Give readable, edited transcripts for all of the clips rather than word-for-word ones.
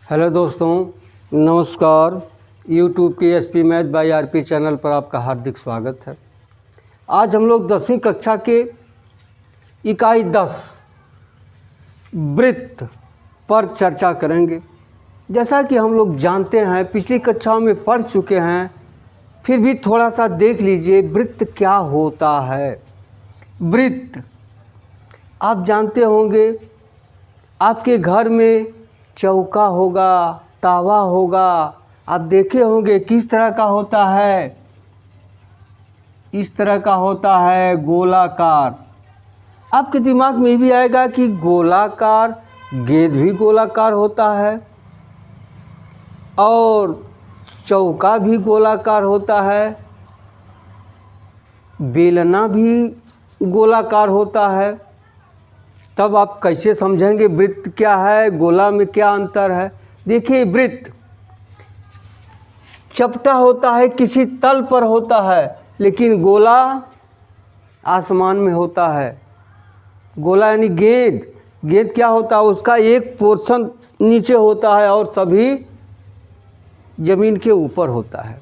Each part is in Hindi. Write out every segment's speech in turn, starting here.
हेलो दोस्तों, नमस्कार। यूट्यूब के SP math by RP channel पर आपका हार्दिक स्वागत है। आज हम लोग 10वीं कक्षा के इकाई 10 वृत्त पर चर्चा करेंगे। जैसा कि हम लोग जानते हैं, पिछली कक्षाओं में पढ़ चुके हैं, फिर भी थोड़ा सा देख लीजिए वृत्त क्या होता है। वृत्त आप जानते होंगे, आपके घर में चौका होगा, तावा होगा, आप देखे होंगे किस तरह का होता है। इस तरह का होता है, गोलाकार। आपके दिमाग में भी आएगा कि गोलाकार, गेंद भी गोलाकार होता है और चौका भी गोलाकार होता है, बेलना भी गोलाकार होता है। तब आप कैसे समझेंगे वृत्त क्या है, गोला में क्या अंतर है। देखिए, वृत्त चपटा होता है, किसी तल पर होता है, लेकिन गोला आसमान में होता है। गोला यानी गेंद, गेंद क्या होता है, उसका एक पोर्शन नीचे होता है और सभी जमीन के ऊपर होता है।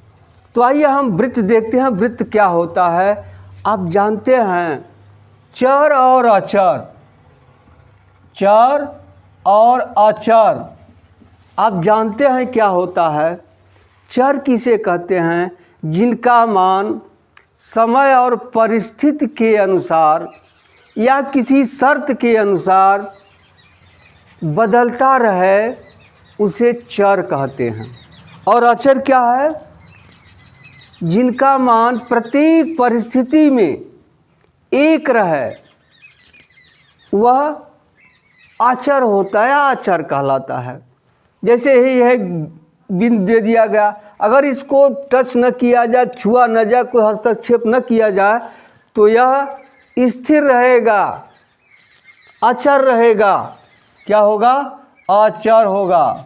तो आइए हम वृत्त देखते हैं, वृत्त क्या होता है। आप जानते हैं चर और अचर, चर और अचर आप जानते हैं क्या होता है। चर किसे कहते हैं? जिनका मान समय और परिस्थिति के अनुसार या किसी शर्त के अनुसार बदलता रहे, उसे चर कहते हैं। और अचर क्या है? जिनका मान प्रत्येक परिस्थिति में एक रहे, वह अचर होता है, अचर कहलाता है। जैसे ही यह बिंदु दे दिया गया, अगर इसको टच न किया जाए, छुआ न जाए, कोई हस्तक्षेप न किया जाए, तो यह स्थिर रहेगा, अचर रहेगा। क्या होगा? अचर होगा,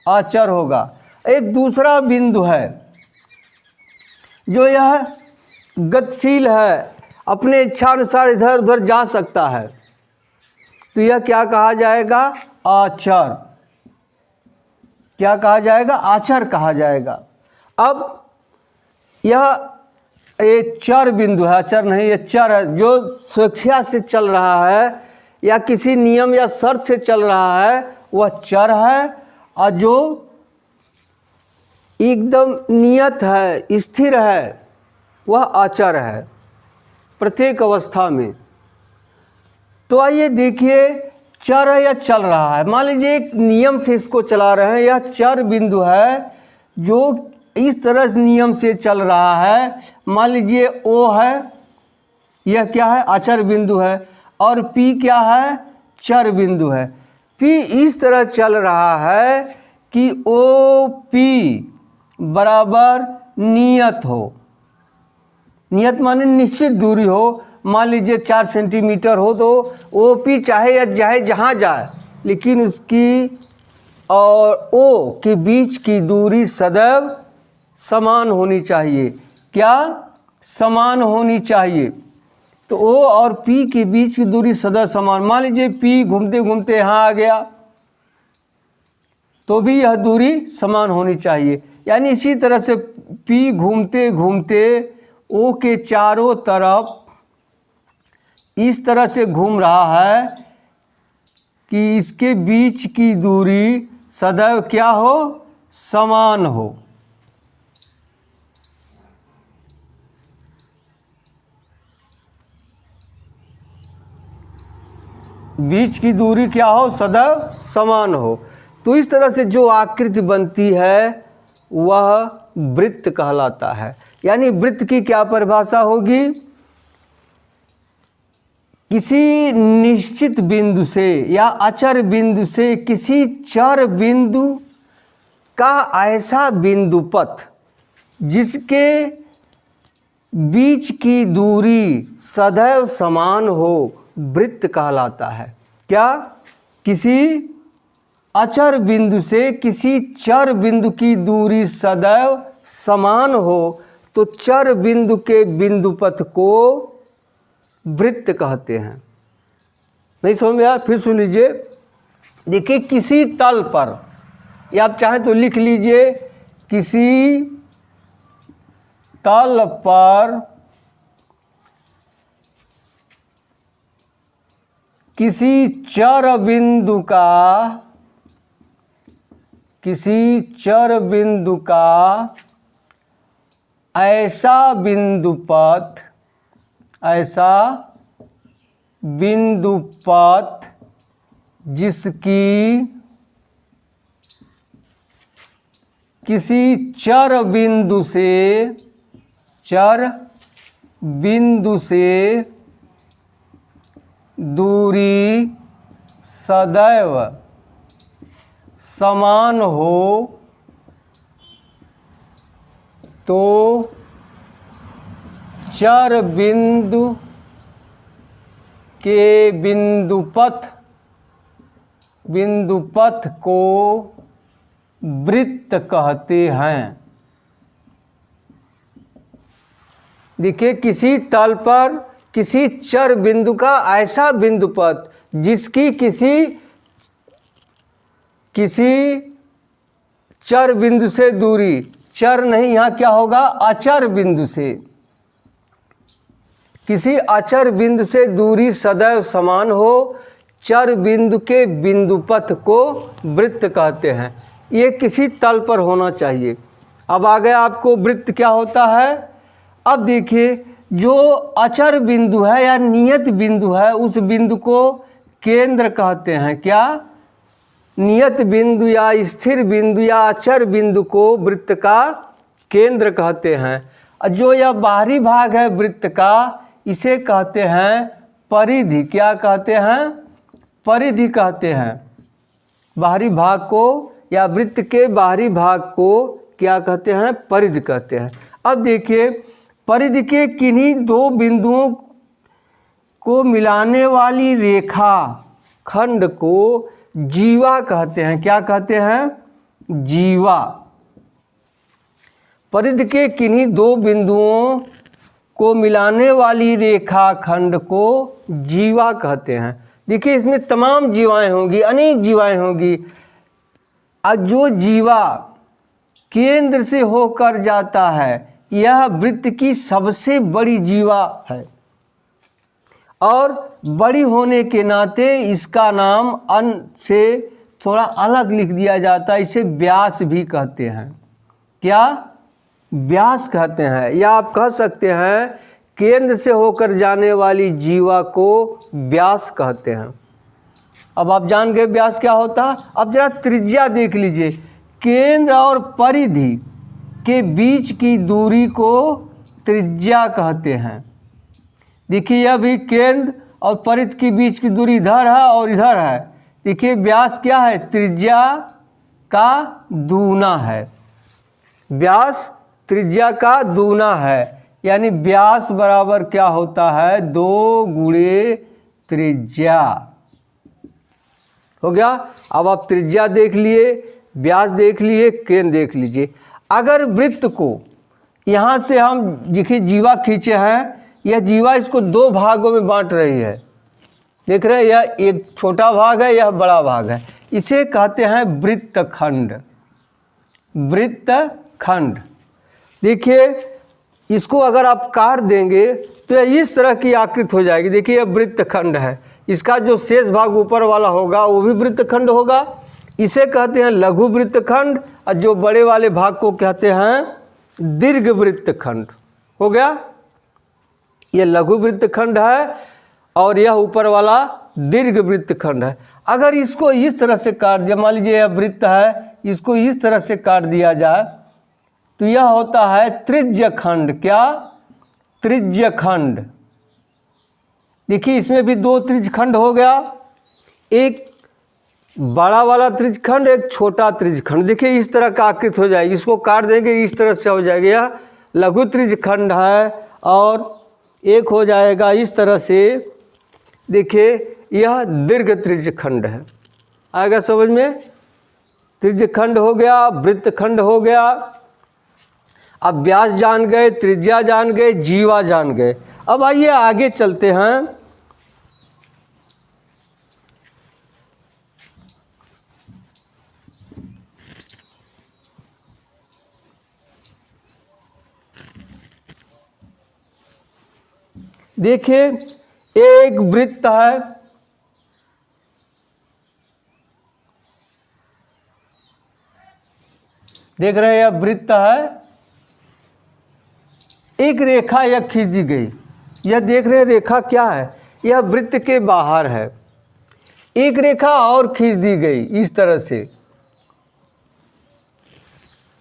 अचर होगा। एक दूसरा बिंदु है जो यह गतिशील है, अपने इच्छानुसार इधर उधर जा सकता है, तो यह क्या कहा जाएगा? अचर। क्या कहा जाएगा? अचर कहा जाएगा। अब यह एक चर बिंदु है, अचर नहीं, यह चर है, जो स्वेच्छा से चल रहा है या किसी नियम या शर्त से चल रहा है, वह चर है। और जो एकदम नियत है, स्थिर है, वह अचर है प्रत्येक अवस्था में। तो आइए देखिए, चर है या चल रहा है। मान लीजिए एक नियम से इसको चला रहे हैं, यह चर बिंदु है जो इस तरह से नियम से चल रहा है। मान लीजिए ओ है, यह क्या है? अचर बिंदु है। और पी क्या है? चर बिंदु है। पी इस तरह चल रहा है कि ओ पी बराबर नियत हो। नियत माने निश्चित दूरी हो। मान लीजिए 4 सेंटीमीटर हो, तो ओ पी चाहे या चाहे जहाँ जाए, लेकिन उसकी और ओ के बीच की दूरी सदैव समान होनी चाहिए। क्या? समान होनी चाहिए। तो ओ और पी के बीच की दूरी सदैव समान। मान लीजिए पी घूमते घूमते यहाँ आ गया, तो भी यह दूरी समान होनी चाहिए। यानी इसी तरह से पी घूमते घूमते ओ के चारों तरफ इस तरह से घूम रहा है कि इसके बीच की दूरी सदैव क्या हो? समान हो। बीच की दूरी क्या हो? सदैव समान हो। तो इस तरह से जो आकृति बनती है वह वृत्त कहलाता है। यानी वृत्त की क्या परिभाषा होगी? किसी निश्चित बिंदु से या अचर बिंदु से किसी चर बिंदु का ऐसा बिंदु पथ जिसके बीच की दूरी सदैव समान हो, वृत्त कहलाता है। क्या? किसी अचर बिंदु से किसी चर बिंदु की दूरी सदैव समान हो, तो चर बिंदु के बिंदु पथ को वृत्त कहते हैं। नहीं समझ में आया? फिर सुन लीजिए। देखिए, किसी तल पर या आप चाहें तो लिख लीजिए, किसी तल पर किसी चर बिंदु का ऐसा बिंदुपथ जिसकी किसी चर बिंदु से दूरी सदैव समान हो तो चर बिंदु के बिंदुपथ को वृत्त कहते हैं। देखिए, किसी तल पर किसी चर बिंदु का ऐसा बिंदुपथ जिसकी किसी चर बिंदु से दूरी, चर नहीं, यहाँ क्या होगा, अचर बिंदु से, किसी अचर बिंदु से दूरी सदैव समान हो, चर बिंदु के बिंदुपथ को वृत्त कहते हैं। ये किसी तल पर होना चाहिए। अब आ गया आपको वृत्त क्या होता है। अब देखिए, जो अचर बिंदु है या नियत बिंदु है, उस बिंदु को केंद्र कहते हैं। क्या? नियत बिंदु या स्थिर बिंदु या अचर बिंदु को वृत्त का केंद्र कहते हैं। जो यह बाहरी भाग है वृत्त का, इसे कहते हैं परिधि। क्या कहते हैं? परिधि कहते हैं। बाहरी भाग को या वृत्त के बाहरी भाग को क्या कहते हैं? परिधि कहते हैं। अब देखिए, परिधि के किन्हीं दो बिंदुओं को मिलाने वाली रेखा खंड को जीवा कहते हैं। क्या कहते हैं? जीवा। परिधि के किन्हीं दो बिंदुओं को मिलाने वाली रेखा खंड को जीवा कहते हैं। देखिए, इसमें तमाम जीवाएं होंगी, अनेक जीवाएं होंगी। अब जो जीवा केंद्र से होकर जाता है, यह वृत्त की सबसे बड़ी जीवा है और बड़ी होने के नाते इसका नाम अन्य से थोड़ा अलग लिख दिया जाता है। इसे व्यास भी कहते हैं। क्या? व्यास कहते हैं। या आप कह सकते हैं केंद्र से होकर जाने वाली जीवा को व्यास कहते हैं। अब आप जान गए व्यास क्या होता है। अब जरा त्रिज्या देख लीजिए। केंद्र और परिधि के बीच की दूरी को त्रिज्या कहते हैं। देखिए, यह भी केंद्र और परिधि के बीच की दूरी इधर है और इधर है। देखिए, व्यास क्या है? त्रिज्या का दूना है। व्यास त्रिज्या का दूना है, यानी व्यास बराबर क्या होता है? 2 गुणे त्रिज्या। हो गया। अब आप त्रिज्या देख लिए, व्यास देख लिए, केंद्र देख लीजिए। अगर वृत्त को यहाँ से हम देखिए जीवा खींचे हैं, यह जीवा इसको 2 भागों में बांट रही है। देख रहे हैं, यह एक छोटा भाग है, यह बड़ा भाग है। इसे कहते हैं वृत्तखंड। वृत्तखंड। देखिए, इसको अगर आप काट देंगे तो इस तरह की आकृति हो जाएगी। देखिए, यह वृत्तखंड है। इसका जो शेष भाग ऊपर वाला होगा वो भी वृत्तखंड होगा। इसे कहते हैं लघु वृत्तखंड और जो बड़े वाले भाग को कहते हैं दीर्घ वृत्तखंड। हो गया। यह लघु वृत्तखंड है और यह ऊपर वाला दीर्घ वृत्तखंड है। अगर इसको इस तरह से काट दिया, मान लीजिए यह वृत्त है, इसको इस तरह से काट दिया जाए तो यह होता है त्रिज्यखंड। क्या? त्रिज्यखंड। देखिए, इसमें भी 2 त्रिज्यखंड हो गया, एक बड़ा वाला त्रिज्यखंड, एक छोटा त्रिज्यखंड। देखिए, इस तरह का आकृति हो जाएगी। इसको काट देंगे, इस तरह से हो जाएगा। यह लघु त्रिज्यखंड है और एक हो जाएगा इस तरह से। देखिए, यह दीर्घ त्रिज्यखंड है। आएगा समझ में? त्रिज्यखंड हो गया, वृत्तखंड हो गया। अब व्यास जान गए, त्रिज्या जान गए, जीवा जान गए। अब आइए आगे चलते हैं। देखिए एक वृत्त है, देख रहे हैं यह वृत्त है, एक रेखा यह खींच दी गई। यह देख रहे हैं रेखा क्या है, यह वृत्त के बाहर है। एक रेखा और खींच दी गई इस तरह से,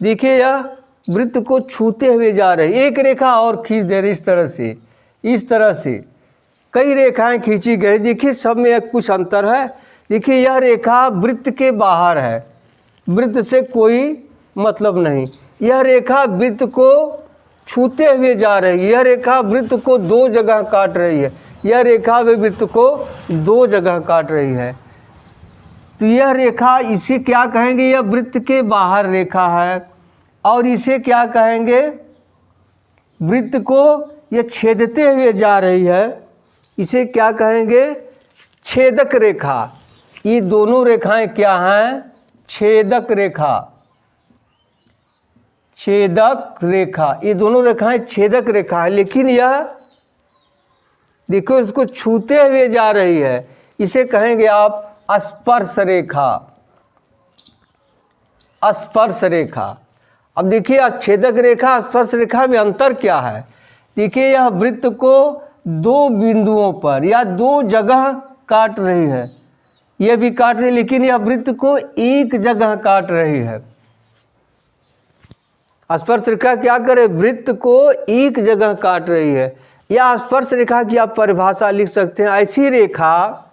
देखिए यह वृत्त को छूते हुए जा रही, एक रेखा और खींच दे रही इस तरह से, इस तरह से कई रेखाएं खींची गई। देखिए सब में एक कुछ अंतर है। देखिए यह रेखा वृत्त के बाहर है, वृत्त से कोई मतलब नहीं। यह रेखा वृत्त को छूते हुए जा रही है, यह रेखा वृत्त को दो जगह काट रही है, यह रेखा भी वृत्त को दो जगह काट रही है। तो यह रेखा, इसे क्या कहेंगे, यह वृत्त के बाहर रेखा है। और इसे क्या कहेंगे, वृत्त को यह छेदते हुए जा रही है, इसे क्या कहेंगे, छेदक रेखा। ये दोनों रेखाएं क्या हैं, छेदक रेखा, छेदक रेखा, ये दोनों रेखाएं छेदक रेखा है। लेकिन यह देखो इसको छूते हुए जा रही है, इसे कहेंगे आप स्पर्श रेखा, स्पर्श रेखा। अब देखिए छेदक रेखा स्पर्श रेखा में अंतर क्या है। देखिए यह वृत्त को दो बिंदुओं पर या दो जगह काट रही है, यह भी काट रही है, लेकिन यह वृत्त को एक जगह काट रही है। स्पर्श रेखा क्या करे, वृत्त को एक जगह काट रही है। या स्पर्श रेखा की आप परिभाषा लिख सकते हैं, ऐसी रेखा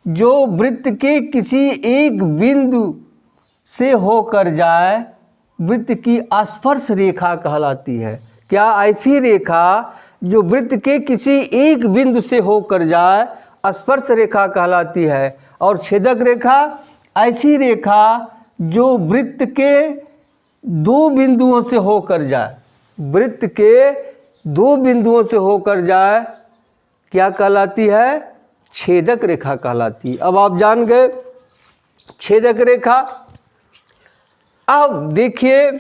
जो वृत्त के किसी एक बिंदु से होकर जाए, वृत्त की स्पर्श रेखा कहलाती है। क्या, ऐसी रेखा जो वृत्त के किसी एक बिंदु से होकर जाए स्पर्श रेखा कहलाती है। और छेदक रेखा ऐसी रेखा जो वृत्त के दो बिंदुओं से होकर जाए, वृत्त के दो बिंदुओं से होकर जाए, क्या कहलाती है, छेदक रेखा कहलाती है। अब आप जान गए छेदक रेखा। अब देखिए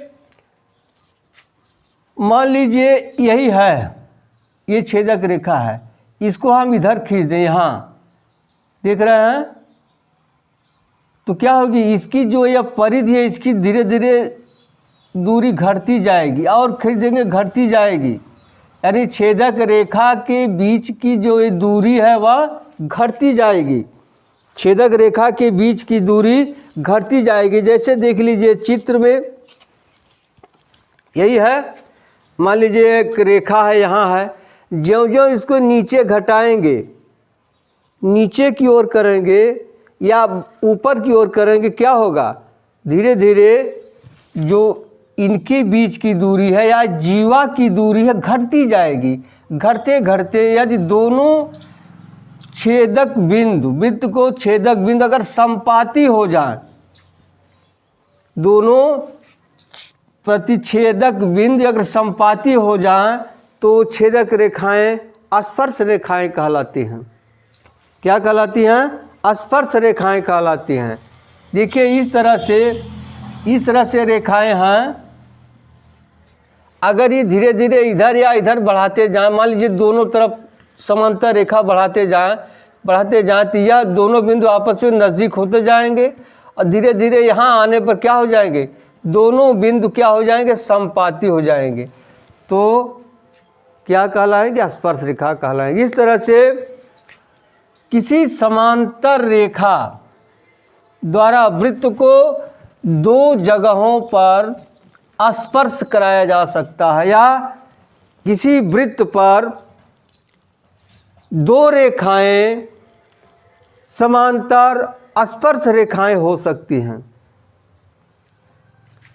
मान लीजिए यही है, ये छेदक रेखा है, इसको हम इधर खींच दें, यहाँ देख रहे हैं, तो क्या होगी, इसकी जो यह परिधि है इसकी धीरे धीरे दूरी घटती जाएगी, और खींच देंगे घटती जाएगी। यानी छेदक रेखा के बीच की जो ये दूरी है वह घटती जाएगी, छेदक रेखा के बीच की दूरी घटती जाएगी। जैसे देख लीजिए चित्र में यही है, मान लीजिए एक रेखा है, यहाँ है, ज्यों-ज्यों इसको नीचे घटाएंगे, नीचे की ओर करेंगे या ऊपर की ओर करेंगे, क्या होगा, धीरे धीरे जो इनके बीच की दूरी है या जीवा की दूरी है घटती जाएगी। घटते घटते यदि दोनों छेदक बिंदु, वृत्त को छेदक बिंदु अगर संपाती हो जाए, दोनों प्रतिच्छेदक बिंदु अगर संपाती हो जाएं, तो छेदक रेखाएं स्पर्श रेखाएं कहलाती हैं। क्या कहलाती हैं, स्पर्श रेखाएं कहलाती हैं। देखिए इस तरह से रेखाएं हैं। अगर ये धीरे धीरे इधर या इधर बढ़ाते जाएं, मान लीजिए दोनों तरफ समांतर रेखा बढ़ाते जाएं तो यह दोनों बिंदु आपस में नज़दीक होते जाएंगे, और धीरे धीरे यहाँ आने पर क्या हो जाएंगे, दोनों बिंदु क्या हो जाएंगे, संपाती हो जाएंगे, तो क्या कहलाएंगे, स्पर्श रेखा कहलाएंगे। इस तरह से किसी समांतर रेखा द्वारा वृत्त को दो जगहों पर स्पर्श कराया जा सकता है, या किसी वृत्त पर दो रेखाएं समांतर स्पर्श रेखाएं हो सकती हैं,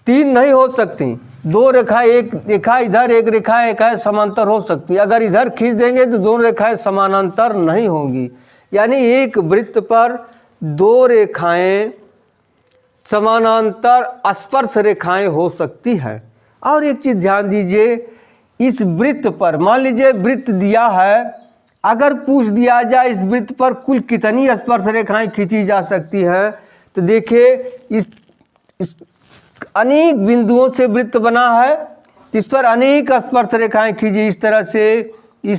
तीन नहीं हो सकती। दो रेखा, एक रेखा इधर, एक रेखा समांतर हो सकती है। अगर इधर खींच देंगे तो दोनों रेखाएं समानांतर नहीं होंगी। यानी एक वृत्त पर दो रेखाएं समानांतर स्पर्श रेखाएं हो सकती हैं। और एक चीज़ ध्यान दीजिए, इस वृत्त पर मान लीजिए वृत्त दिया है, अगर पूछ दिया जाए इस वृत्त पर कुल कितनी स्पर्श रेखाएं खींची जा सकती हैं, तो देखिए इस अनेक बिंदुओं से वृत्त बना है, इस पर अनेक स्पर्श रेखाएं खींची, इस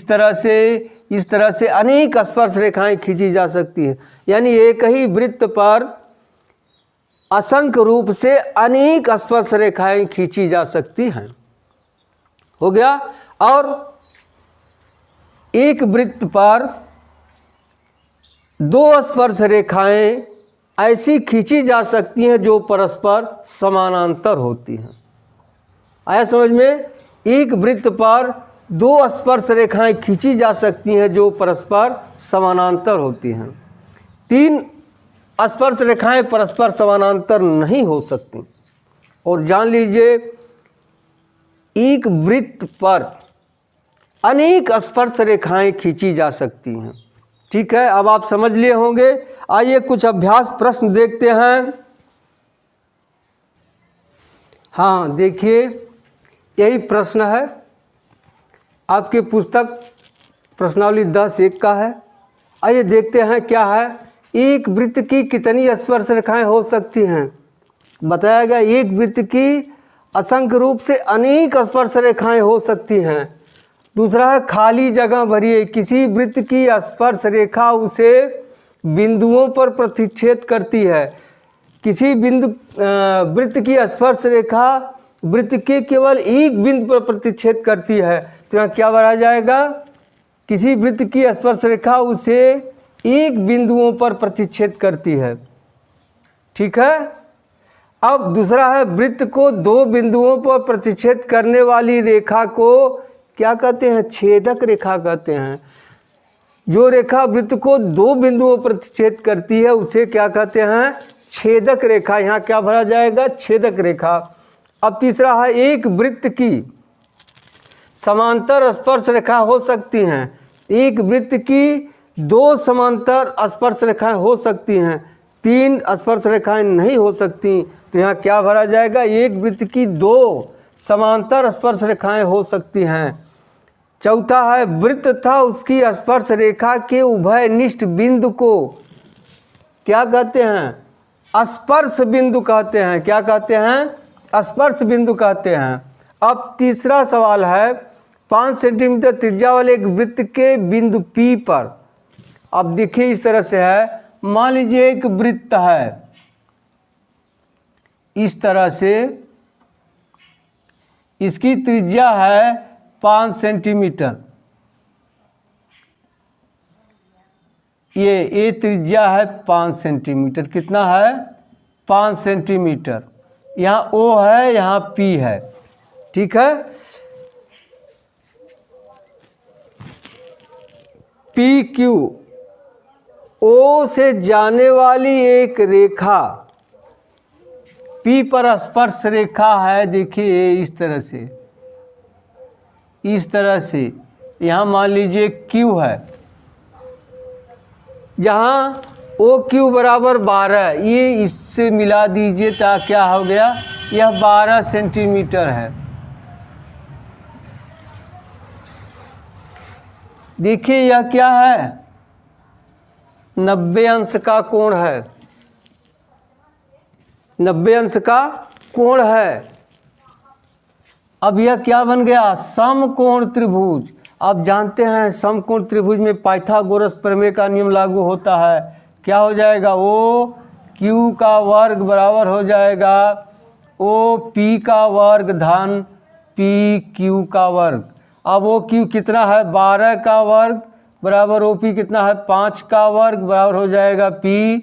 तरह से, इस तरह से अनेक स्पर्श रेखाएं खींची जा सकती हैं। यानी एक ही वृत्त पर असंख्य रूप से अनेक स्पर्श रेखाएं खींची जा सकती हैं। हो गया। और एक वृत्त पर दो स्पर्श रेखाएं ऐसी खींची जा सकती हैं जो परस्पर समानांतर होती हैं। आया समझ में? एक वृत्त पर दो स्पर्श रेखाएं खींची जा सकती हैं जो परस्पर समानांतर होती हैं। तीन स्पर्श रेखाएं परस्पर समानांतर नहीं हो सकती। और जान लीजिए, एक वृत्त पर अनेक स्पर्श रेखाएं खींची जा सकती हैं। ठीक है, अब आप समझ लिए होंगे। आइए कुछ अभ्यास प्रश्न देखते हैं। हाँ देखिए, यही प्रश्न है, आपके पुस्तक प्रश्नावली 10(1) का है। आइए देखते हैं क्या है। एक वृत्त की कितनी स्पर्श रेखाएं हो सकती हैं? बताया गया एक वृत्त की असंख्य रूप से अनेक स्पर्श रेखाएं हो सकती हैं। दूसरा है खाली जगह भरिए। किसी वृत्त की स्पर्श रेखा उसे बिंदुओं पर प्रतिच्छेद करती है। किसी वृत्त की स्पर्श रेखा वृत्त के केवल एक बिंदु पर प्रतिच्छेद करती है। तो यहाँ क्या भरा जाएगा? किसी वृत्त की स्पर्श रेखा उसे एक बिंदुओं पर प्रतिच्छेद करती है। ठीक है। अब दूसरा है वृत्त को दो बिंदुओं पर प्रतिच्छेद करने वाली रेखा को क्या कहते हैं? छेदक रेखा कहते हैं। जो रेखा वृत्त को दो बिंदुओं पर प्रतिच्छेद करती है उसे क्या कहते हैं? छेदक रेखा। यहाँ क्या भरा जाएगा? छेदक रेखा। अब तीसरा है एक वृत्त की समांतर स्पर्श रेखा हो सकती हैं। एक वृत्त की दो समांतर स्पर्श रेखाएं हो सकती हैं, तीन स्पर्श रेखाएं नहीं हो सकती। तो यहाँ क्या भरा जाएगा? एक वृत्त की दो समांतर स्पर्श रेखाएं हो सकती हैं। चौथा है वृत्त था उसकी स्पर्श रेखा के उभयनिष्ठ बिंदु को क्या कहते हैं? स्पर्श बिंदु कहते हैं। क्या कहते हैं? स्पर्श बिंदु कहते हैं। अब तीसरा सवाल है 5 सेंटीमीटर त्रिज्या वाले एक वृत्त के बिंदु P पर। अब देखिए इस तरह से है, मान लीजिए एक वृत्त है इस तरह से, इसकी त्रिज्या है 5 सेंटीमीटर। ये त्रिज्या है 5 सेंटीमीटर। कितना है? 5 सेंटीमीटर। यहाँ O है, यहाँ P है। ठीक है। PQ O से जाने वाली एक रेखा P पर स्पर्श रेखा है। देखिए इस तरह से, इस तरह से। यहाँ मान लीजिए Q है, जहाँ OQ बराबर 12, ये इससे मिला दीजिए तो क्या हो गया? यह 12 सेंटीमीटर है। देखिए यह क्या है? 90 अंश का कोण है। 90 अंश का कोण है। अब यह क्या बन गया? समकोण त्रिभुज। आप जानते हैं समकोण त्रिभुज में पाइथागोरस प्रमेय का नियम लागू होता है। क्या हो जाएगा? ओ क्यू का वर्ग बराबर हो जाएगा ओ पी का वर्ग धन पी क्यू का वर्ग। अब ओ क्यू कितना है? 12 का वर्ग बराबर ओ पी कितना है? 5 का वर्ग बराबर हो जाएगा पी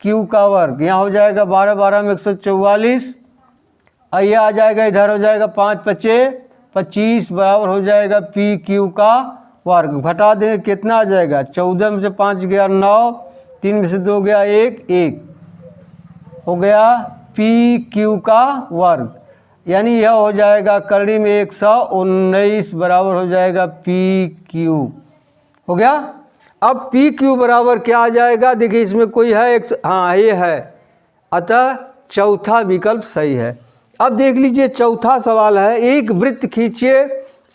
क्यू का वर्ग। यहाँ हो जाएगा 12 12 में 144। ये आ जाएगा, इधर हो जाएगा 5 5 25 बराबर हो जाएगा पी क्यू का वर्ग। घटा दें कितना आ जाएगा? 14 में से 5 गया 9, 3 में से 2 गया 1, 1 हो गया पी क्यू का वर्ग। यानी यह हो जाएगा करड़ी में 119 बराबर हो जाएगा पी क्यू। हो गया। अब पी क्यू बराबर क्या आ जाएगा? देखिए इसमें कोई है हाँ ये है, अतः चौथा विकल्प सही है। अब देख लीजिए चौथा सवाल है, एक वृत्त खींचिए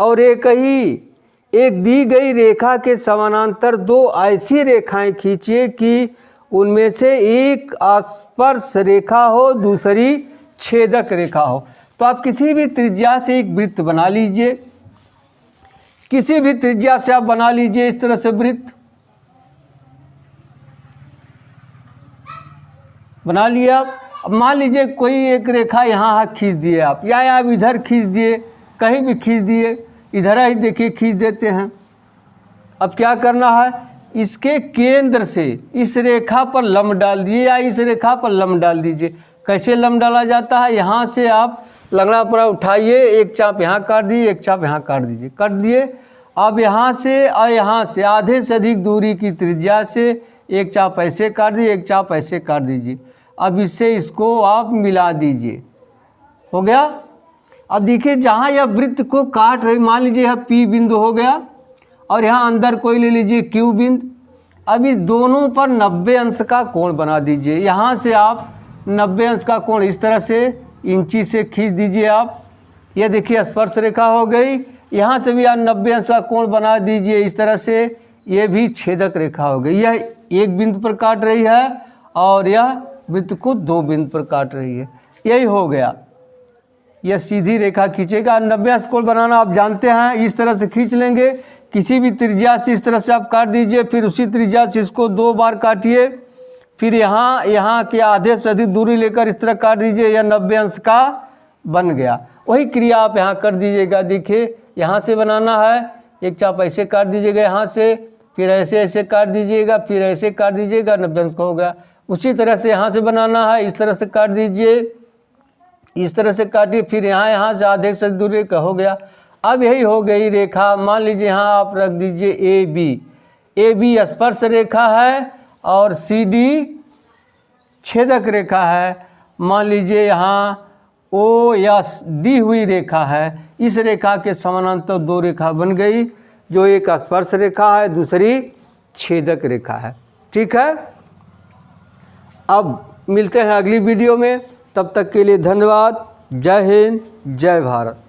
और एक दी गई रेखा के समानांतर दो ऐसी रेखाएं खींचिए कि उनमें से एक स्पर्श रेखा हो, दूसरी छेदक रेखा हो। तो आप किसी भी त्रिज्या से एक वृत्त बना लीजिए। किसी भी त्रिज्या से आप बना लीजिए इस तरह से वृत्त बना लिया। अब मान लीजिए कोई एक रेखा यहाँ खींच दिए आप, या आप इधर खींच दिए, कहीं भी खींच दिए, इधर ही देखिए खींच देते हैं। अब क्या करना है, इसके केंद्र से इस रेखा पर लंब डाल दिए या इस रेखा पर लंब डाल दीजिए। कैसे लंब डाला जाता है, यहाँ से आप लंगड़ा पूरा उठाइए, एक चाप यहाँ काट दीजिए, एक चाप यहाँ काट दीजिए, काट दिए। अब यहाँ से और यहाँ से आधे से अधिक दूरी की त्रिज्या से एक चाप ऐसे काट दीजिए, एक चाप ऐसे काट दीजिए। अब इससे इसको आप मिला दीजिए, हो गया। अब देखिए जहाँ यह वृत्त को काट रही, मान लीजिए यह P बिंदु हो गया और यहाँ अंदर कोई ले लीजिए Q बिंदु। अब इस दोनों पर 90 अंश का कोण बना दीजिए। यहाँ से आप 90 अंश का कोण इस तरह से इंची से खींच दीजिए आप। यह देखिए स्पर्श रेखा हो गई। यहाँ से भी आप 90 अंश का कोण बना दीजिए इस तरह से, ये भी छेदक रेखा हो गई। यह एक बिंदु पर काट रही है और यह वृत्त को 2 बिंदु पर काट रही है। यही हो गया, यह सीधी रेखा खींचेगा। 90 अंश कोण बनाना आप जानते हैं, इस तरह से खींच लेंगे। किसी भी त्रिज्या से इस तरह से आप काट दीजिए, फिर उसी त्रिज्या से इसको 2 बार काटिए, फिर यहाँ के आधे से अधिक दूरी लेकर इस तरह काट दीजिए, यह 90 अंश का बन गया। वही क्रिया आप यहाँ कर दीजिएगा। देखिए यहाँ से बनाना है, एक चाप ऐसे काट दीजिएगा यहाँ से, फिर ऐसे ऐसे काट दीजिएगा, फिर ऐसे काट दीजिएगा, 90 अंश का हो गया। उसी तरह से यहाँ से बनाना है, इस तरह से काट दीजिए, इस तरह से काटिए, फिर यहाँ से आधे से दूरी का हो गया। अब यही हो गई रेखा। मान लीजिए यहाँ आप रख दीजिए ए बी स्पर्श रेखा है और CD छेदक रेखा है। मान लीजिए यहाँ OS दी हुई रेखा है। इस रेखा के समानांतर 2 रेखा बन गई, जो एक स्पर्श रेखा है, दूसरी छेदक रेखा है। ठीक है, अब मिलते हैं अगली वीडियो में। तब तक के लिए धन्यवाद। जय हिंद, जय भारत।